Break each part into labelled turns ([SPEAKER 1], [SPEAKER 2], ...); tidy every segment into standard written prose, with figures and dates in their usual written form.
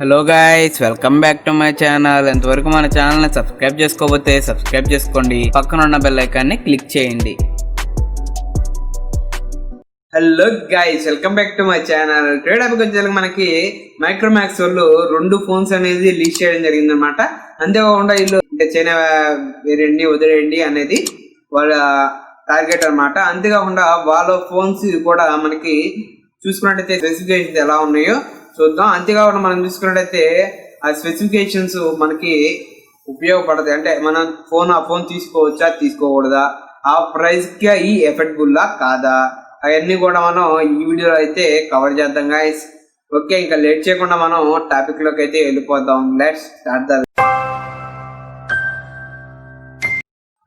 [SPEAKER 1] Hello guys, welcome back to my channel. ఇంతవరకు మన channel ని సబ్స్క్రైబ్ చేసుకోకపోతే సబ్స్క్రైబ్ చేసుకోండి, పక్కన ఉన్న బెల్ ఐకాన్ ని క్లిక్ చేయండి. Hello guys, welcome back to my channel. Trade app వచ్చేసరికి మనకి మైక్రోమాక్స్ వాళ్ళు 2 ఫోన్స్ అనేది రిలీజ్ చేయడం జరిగింది అనమాట. అంతేకాకుండా వీళ్ళు చైనా వేరేండి వదిలేయండి అనేది వాళ్ళ టార్గెట్ అనమాట. అంతేకాకుండా వాళ్ళ ఫోన్స్ కూడా మనకి చూసుకున్నట్టయితే స్పెసిఫికేషన్స్ ఎలా ఉన్నాయో చూద్దాం. అంతేకాకుండా మనం చూసుకున్నట్టయితే ఆ స్పెసిఫికేషన్స్ మనకి ఉపయోగపడతాయి. అంటే మనం ఆ ఫోన్ తీసుకోవచ్చా తీసుకోకూడదా, ఆ ప్రైస్ కి ఈ ఎఫెక్టబుల్లా కాదా, అవన్నీ కూడా మనం ఈ వీడియోలో అయితే కవర్ చేద్దాం గైస్. ఓకే, ఇంకా లేట్ చేయకుండా మనం టాపిక్ లోకి అయితే వెళ్ళిపోదాం. Let's start the.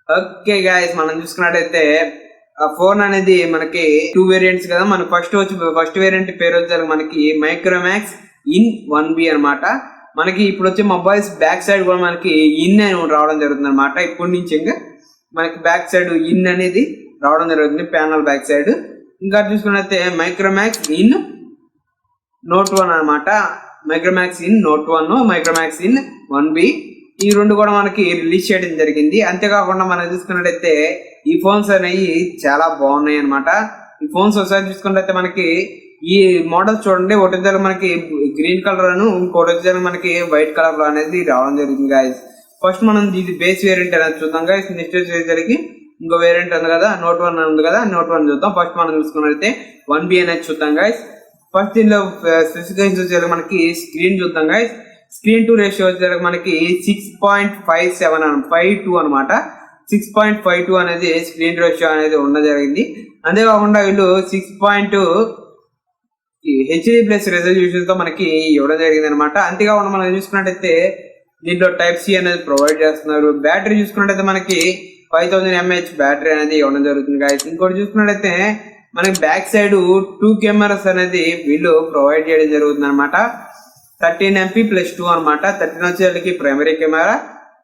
[SPEAKER 1] Okay guys, మనం చూసుకున్నట్టయితే ఆ ఫోన్ అనేది మనకి 2 వేరియంట్స్ కదా. మన ఫస్ట్ వేరియంట్ పేరు వచ్చేసరికి మనకి మైక్రోమాక్స్ ఇన్ 1B అనమాట. మనకి ఇప్పుడు వచ్చే మొబైల్స్ బ్యాక్ సైడ్ కూడా మనకి ఇన్ అని రావడం జరుగుతుంది అనమాట. ఇప్పటి నుంచి ఇంకా మనకి బ్యాక్ సైడ్ ఇన్ అనేది రావడం జరుగుతుంది, ప్యానల్ బ్యాక్ సైడ్. ఇంకా చూసుకున్నట్లయితే మైక్రోమాక్స్ ఇన్ నోట్ 1 అనమాట. Micromax in note 1, Micromax in 1B, ఈ 2 కూడా మనకి రిలీజ్ చేయడం జరిగింది. అంతేకాకుండా మనం చూసుకున్నట్టయితే ఈ ఫోన్స్ అనేవి చాలా బాగున్నాయి అనమాట. ఈ ఫోన్స్ ఒకసారి చూసుకున్నట్టయితే మనకి ఈ మోడల్స్ చూడండి, ఒకటి మనకి గ్రీన్ కలర్ అను, ఇంకోటి వచ్చేసరికి మనకి వైట్ కలర్ లో అనేది రావడం జరుగుతుంది గాయస్. ఫస్ట్ మనం ఇది బేస్ వేరియంట్ అనేది చూద్దాం గాయస్. నెక్స్ట్ వచ్చేసరికి ఇంకో వేరియంట్ ఉంది కదా, నోట్ 1 ఉంది కదా, నోట్ 1 చూద్దాం. ఫస్ట్ మనం చూసుకున్నట్టయితే 1B అనేది చూద్దాం గాయస్. ఫస్ట్ దీనిలో స్పెసిఫికేషన్స్ వచ్చేసరికి మనకి స్క్రీన్ చూద్దాం గాయస్. స్క్రీన్ టు రేషియో వచ్చేసరికి మనకి 6.52 అనమాట. 6.52 అనేది స్క్రీన్ రేషియో అనేది ఉండడం జరిగింది. అంతేకాకుండా వీళ్ళు 6.2 HD+ రెజల్యూషన్ తో మనకి ఇవ్వడం జరిగింది అనమాట. అంతేకాకుండా మనం చూసుకున్నట్టయితే దీంట్లో టైప్ సి అనేది ప్రొవైడ్ చేస్తున్నారు. బ్యాటరీ చూసుకున్నట్టయితే మనకి 5000 mAh బ్యాటరీ అనేది ఇవ్వడం జరుగుతుంది గాయస్. ఇంకోటి చూసుకున్నట్టయితే మనకి బ్యాక్ సైడ్ 2 కెమెరాస్ అనేది వీళ్ళు ప్రొవైడ్ చేయడం జరుగుతుంది అనమాట. 13MP+2 అనమాట. 13 వచ్చేసరికి ప్రైమరీ కెమెరా,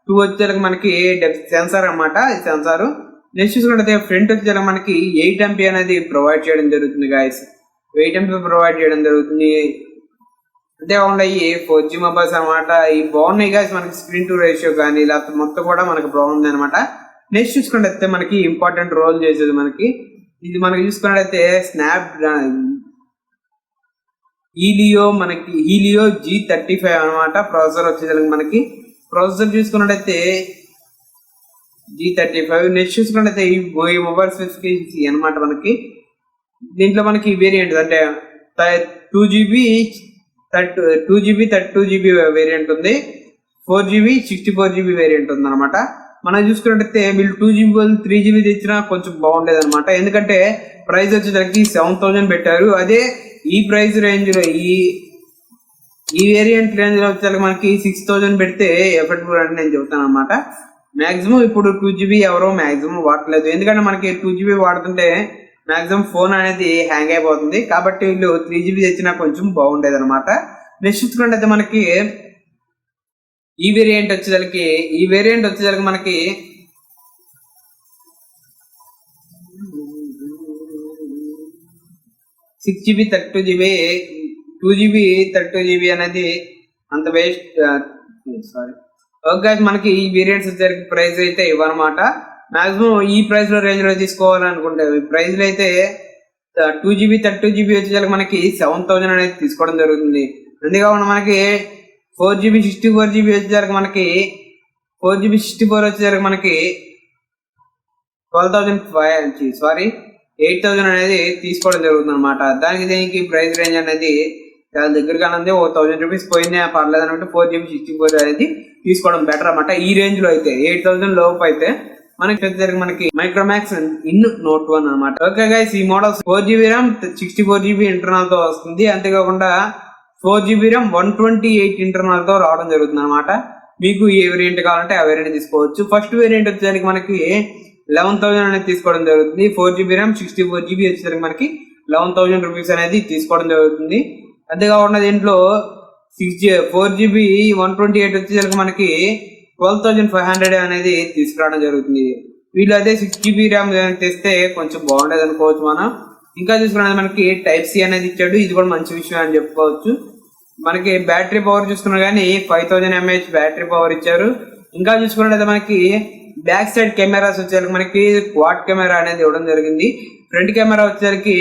[SPEAKER 1] 2 వచ్చేసరికి మనకి డెప్త్ సెన్సార్ అనమాట. ఈ సెన్సార్ నెక్స్ట్ చూసుకుంటే ఫ్రంట్ వచ్చేసరికి మనకి 8MP అనేది ప్రొవైడ్ చేయడం జరుగుతుంది గాయస్. 8MP ప్రొవైడ్ చేయడం జరుగుతుంది. అంతేకాకుండా ఈ 4G మొబైల్స్ అనమాట. ఈ బాగున్నాయి గాయస్. మనకి స్క్రీన్ టు రేషియో కానీ లేకపోతే మొత్తం కూడా మనకి బాగుంది అనమాట. నెక్స్ట్ చూసుకున్నట్టయితే మనకి ఇంపార్టెంట్ రోల్ చేసేది మనకి ఇది మనకి చూసుకున్నట్టయితే హీలియో G35 అనమాట. ప్రాసెసర్ వచ్చేసరికి మనకి ప్రాసెసర్ చూసుకున్నట్టయితే G35. నెక్స్ట్ చూసుకున్నట్టయితే ఈ మొబైల్ స్పెసిఫికేషన్స్ అనమాట. మనకి దీంట్లో మనకి వేరియంట్ అంటే 2GB 32GB వేరియంట్ ఉంది, 4GB 64GB వేరియంట్ ఉంది అనమాట. మనం చూసుకున్నట్టయితే వీళ్ళు 2GB 3GB తెచ్చినా కొంచెం బాగుండేది అనమాట. ఎందుకంటే ప్రైస్ వచ్చేసరికి 7000 పెట్టారు. అదే ఈ ప్రైస్ రేంజ్ లో ఈ వేరియంట్ రేంజ్ లో వచ్చేసరికి మనకి 6000 పెడితే ఎఫెక్టబుల్ అని నేను చెబుతాను అనమాట. మాక్సిమం ఇప్పుడు 2GB ఎవరో మాక్సిమం వాడలేదు. ఎందుకంటే మనకి 2GB వాడుతుంటే మాక్సిమం ఫోన్ అనేది హ్యాంగ్ అయిపోతుంది. కాబట్టి వీళ్ళు 3GB తెచ్చినా కొంచెం బాగుండేది అనమాట. నెక్స్ట్ చూసుకున్నట్టయితే మనకి ఈ వేరియంట్ వచ్చేసరికి మనకి 6GB 32GB 2GB 32GB అనేది అంత వేస్ట్. ఓకే, మనకి ఈ వేరియంట్స్ వచ్చేసరికి ప్రైస్ అయితే ఇవ్వనమాట. మాక్సిమం ఈ ప్రైస్ లో రేంజ్ లో తీసుకోవాలనుకుంటే ప్రైస్ లో అయితే 2GB 32GB వచ్చేసరికి మనకి 7000 అనేది తీసుకోవడం జరుగుతుంది. అంతేకాకుండా మనకి 4GB 64GB వచ్చేసరికి మనకి 4GB 64 వచ్చేసరికి మనకి 8000 అనేది తీసుకోవడం జరుగుతుంది అనమాట. దీనికి ప్రైస్ రేంజ్ అనేది చాలా దగ్గరగానే ఉంది. 1000 రూపీస్ పోయింది పర్లేదు అన్నట్టు 4GB 64 అనేది తీసుకోవడం బెటర్ అనమాట. ఈ రేంజ్ లో అయితే 8000 లోపు అయితే మనకి మైక్రోమాక్స్ ఇన్ నోట్ 1 అనమాట. ఓకే గైస్, ఈ models 4GB RAM 64GB internal తో వస్తుంది. అంతేకాకుండా 4GB RAM 128 ఇంటర్నల్ తో రావడం జరుగుతుంది అనమాట. మీకు ఏ వేరియంట్ కావాలంటే ఆ వేరియంట్ తీసుకోవచ్చు. ఫస్ట్ వేరియంట్ వచ్చేసరికి మనకి 11000 అనేది తీసుకోవడం జరుగుతుంది. 4GB RAM 64GB వచ్చేసరికి మనకి 11000 రూపీస్ అనేది తీసుకోవడం జరుగుతుంది. అంతేకాకుండా దీంట్లో 4GB 128 వచ్చేసరికి మనకి 12500 అనేది తీసుకురావడం జరుగుతుంది. వీళ్ళు అదే 6GB RAM తెస్తే కొంచెం బాగుండేది అనుకోవచ్చు మనం. ఇంకా తీసుకున్నది మనకి టైప్ సి అనేది ఇచ్చాడు. ఇది కూడా మంచి విషయం అని చెప్పుకోవచ్చు. మనకి బ్యాటరీ పవర్ చూసుకున్నా కానీ 5000 mAh బ్యాటరీ పవర్ ఇచ్చారు. ఇంకా చూసుకున్నట్లయితే మనకి బ్యాక్ సైడ్ కెమెరాస్ వచ్చేసరికి మనకి క్వాడ్ కెమెరా అనేది ఇవ్వడం జరిగింది. ఫ్రంట్ కెమెరా వచ్చేసరికి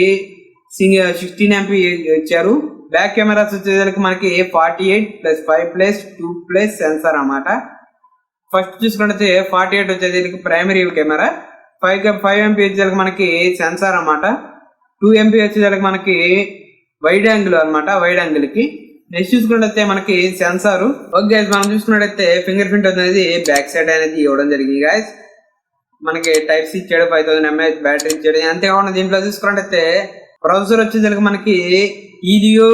[SPEAKER 1] 16 MP ఇచ్చారు. బ్యాక్ కెమెరాస్ వచ్చేసరికి మనకి 48+5+2+ సెన్సార్ అన్నమాట. ఫస్ట్ చూసుకున్నట్లయితే 48 వచ్చేసరికి ప్రైమరీ కెమెరా, 5 MP వచ్చేసరికి మనకి సెన్సార్ అన్నమాట, 2 MP వచ్చేసరికి మనకి వైడ్ యాంగిల్ అనమాట, వైడ్ యాంగిల్ కి. నెక్స్ట్ చూసుకున్నట్లయితే మనకి సెన్సార్. ఓకే గైస్, మనం చూసుకున్నట్లయితే ఫింగర్ ప్రింట్ అనేది బ్యాక్ సైడ్ అనేది ఇవ్వడం జరిగింది గైస్. మనకి టైప్ సి ఇచ్చాడు, 5000 mAh బ్యాటరీ ఇచ్చాడు. అంతేకాకుండా దీంట్లో చూసుకున్నట్లయితే ప్రాసెసర్ వచ్చేసరికి మనకి ఈడియో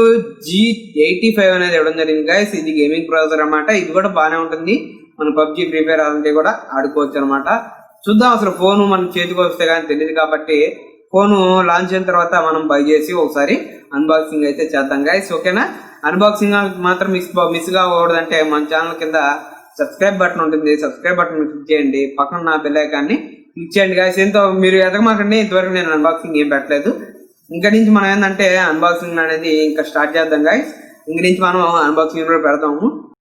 [SPEAKER 1] G85 అనేది ఇవ్వడం జరిగింది గైస్. ఇది గేమింగ్ ప్రాసెసర్ అన్నమాట. ఇది కూడా బాగానే ఉంటుంది, మన పబ్జి ఫ్రీ ఫైర్ అలాంటివి కూడా ఆడుకోవచ్చు అనమాట. చూద్దాం, అసలు ఫోన్ మన చేతికి వస్తే కానీ తెలియదు కాబట్టి ఫోన్ లాంచ్ అయిన తర్వాత మనం బై చేసి ఒకసారి అన్బాక్సింగ్ అయితే చేద్దాం గైస్. ఓకేనా? అన్బాక్సింగ్ మాత్రం మిస్ కాకూడదంటే మన ఛానల్ కింద సబ్స్క్రైబ్ బటన్ ఉంటుంది, సబ్స్క్రైబ్ బటన్ క్లిక్ చేయండి, పక్కన నా బెల్ ఐకాన్ని క్లిక్ చేయండి గైస్. ఎంతో మీరు ఎదగమాకండి, ఇంతవరకు నేను అన్బాక్సింగ్ ఏం పెట్టలేదు. ఇంకా నుంచి మనం ఏంటంటే అన్బాక్సింగ్ అనేది ఇంకా స్టార్ట్ చేద్దాం గైస్. ఇంక నుంచి మనం అన్బాక్సింగ్ కూడా పెడతాము.